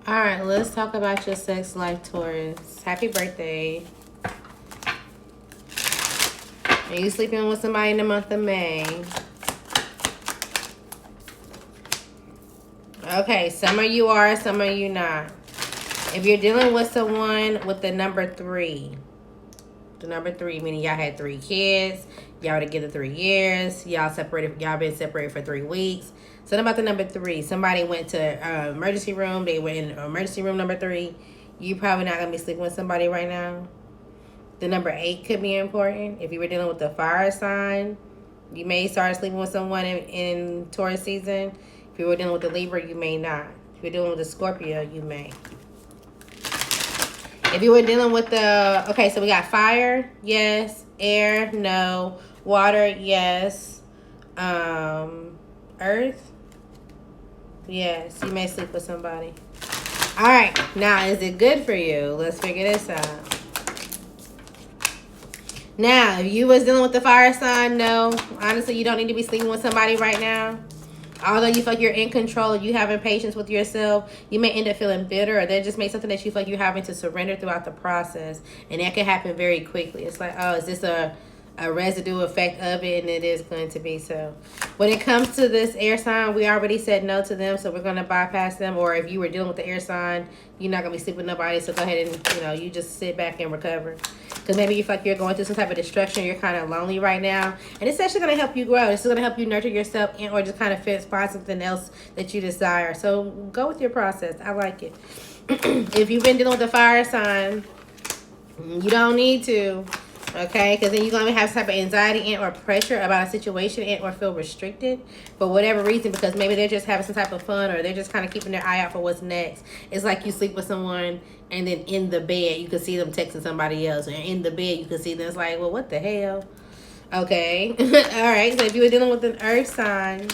All right, let's talk about your sex life, Taurus. Happy birthday. Are you sleeping with somebody in the month of May? Okay, some of you are, some of you not. If you're dealing with someone with the number 3, the number 3 meaning y'all had 3 kids, y'all were together 3 years, y'all been separated for 3 weeks. Something about the number 3. Somebody went to emergency room. They were in emergency room number 3. You probably not gonna be sleeping with somebody right now. The number 8 could be important. If you were dealing with the fire sign, you may start sleeping with someone in Taurus season. If you were dealing with the Libra, you may not. If you're dealing with the Scorpio, you may. If you were dealing with the... Okay, so we got fire, yes. Air, no. Water, yes. Earth, yes. You may sleep with somebody. All right, now is it good for you? Let's figure this out. Now, if you was dealing with the fire sign, no. Honestly, you don't need to be sleeping with somebody right now. Although you feel like you're in control, you having patience with yourself, you may end up feeling bitter, or that just made something that you feel like you're having to surrender throughout the process. And that can happen very quickly. It's like, oh, is this a residue effect of it? And it is going to be so. When it comes to this air sign, we already said no to them, so we're going to bypass them. Or if you were dealing with the air sign, you're not going to be sleeping with nobody, so go ahead and, you just sit back and recover. Because maybe you feel like you're going through some type of destruction, you're kind of lonely right now. And it's actually going to help you grow. This is going to help you nurture yourself or just kind of find something else that you desire. So go with your process. I like it. If you've been dealing with the fire sign, you don't need to. Okay, because then you're going to have some type of anxiety and or pressure about a situation and or feel restricted for whatever reason, because maybe they're just having some type of fun or they're just kind of keeping their eye out for what's next. It's like you sleep with someone and then in the bed you can see them texting somebody else, or in the bed you can see them. It's like, well, what the hell? Okay. All right, so if you were dealing with an earth sign,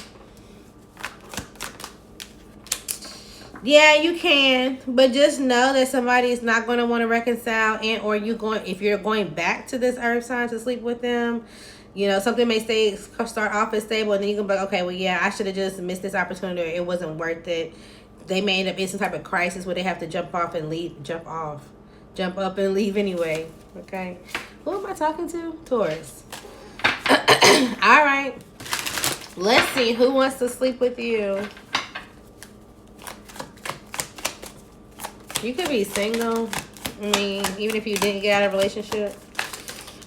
yeah, you can, but just know that somebody is not going to want to reconcile, and or if you're going back to this earth sign to sleep with them, something may start off as stable, and then you can be like, okay, well, yeah, I should have just missed this opportunity, or it wasn't worth it. They may end up in some type of crisis where they have to jump up and leave anyway. Okay, who am I talking to? Taurus. All right, let's see who wants to sleep with you. You could be single. I mean, even if you didn't get out of a relationship.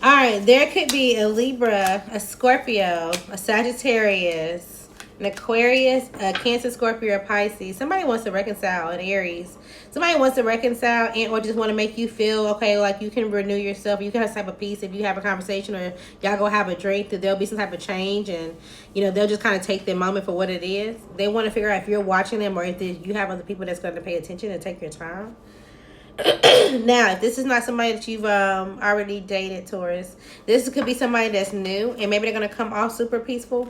All right, there could be a Libra, a Scorpio, a Sagittarius, an Aquarius, a Cancer, Scorpio, or Pisces. Somebody wants to reconcile, an Aries. Somebody wants to reconcile and or just want to make you feel, okay, like you can renew yourself. You can have some type of peace if you have a conversation or y'all go have a drink, that there'll be some type of change, and, they'll just kind of take their moment for what it is. They want to figure out if you're watching them or if you have other people that's going to pay attention and take your time. Now, if this is not somebody that you've already dated, Taurus, this could be somebody that's new, and maybe they're going to come off super peaceful.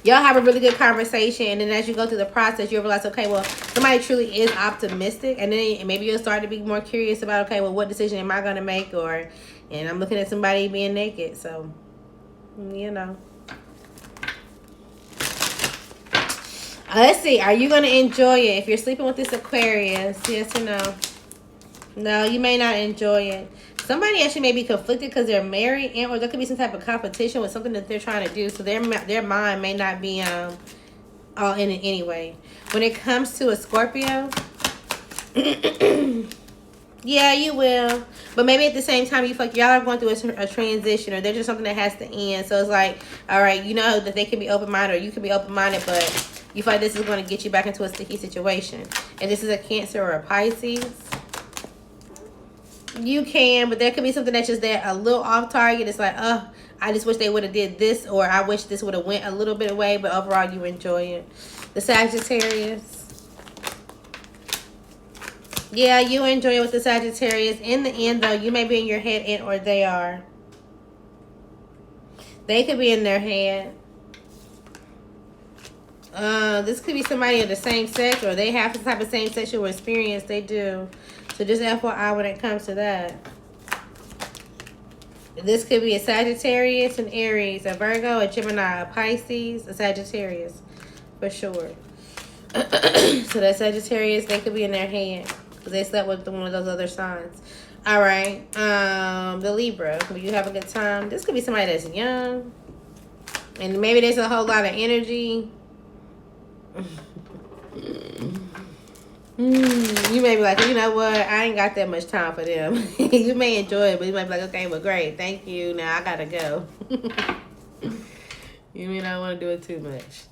Y'all have a really good conversation, and then as you go through the process, you'll realize, okay, well, somebody truly is optimistic, and then maybe you'll start to be more curious about, okay, well, what decision am I going to make, and I'm looking at somebody being naked, so, Let's see, are you going to enjoy it? If you're sleeping with this Aquarius, yes or no? No, you may not enjoy it. Somebody actually may be conflicted because they're married, or there could be some type of competition with something that they're trying to do. So their mind may not be all in it anyway. When it comes to a Scorpio, yeah, you will. But maybe at the same time, you feel like y'all are going through a transition, or there's just something that has to end. So it's like, all right, you know that they can be open-minded, or you can be open-minded, but you feel like this is going to get you back into a sticky situation. And this is a Cancer or a Pisces. You can, but there could be something that's just there a little off target. It's like, I just wish they would have did this, or I wish this would have went a little bit away, but overall you enjoy it. The Sagittarius. Yeah, you enjoy it with the Sagittarius. In the end, though, you may be in your head, and or they are. They could be in their head. This could be somebody of the same sex, or they have some type of same sexual experience. They do. So just FYI when it comes to that. This could be a Sagittarius, an Aries, a Virgo, a Gemini, a Pisces, a Sagittarius. For sure. So that Sagittarius, they could be in their head because they slept with one of those other signs. All right. The Libra, will you have a good time? This could be somebody that's young. And maybe there's a whole lot of energy. You may be like, you know what? I ain't got that much time for them. You may enjoy it, but you might be like, okay, well, great. Thank you. Now I got to go. You may not want to do it too much.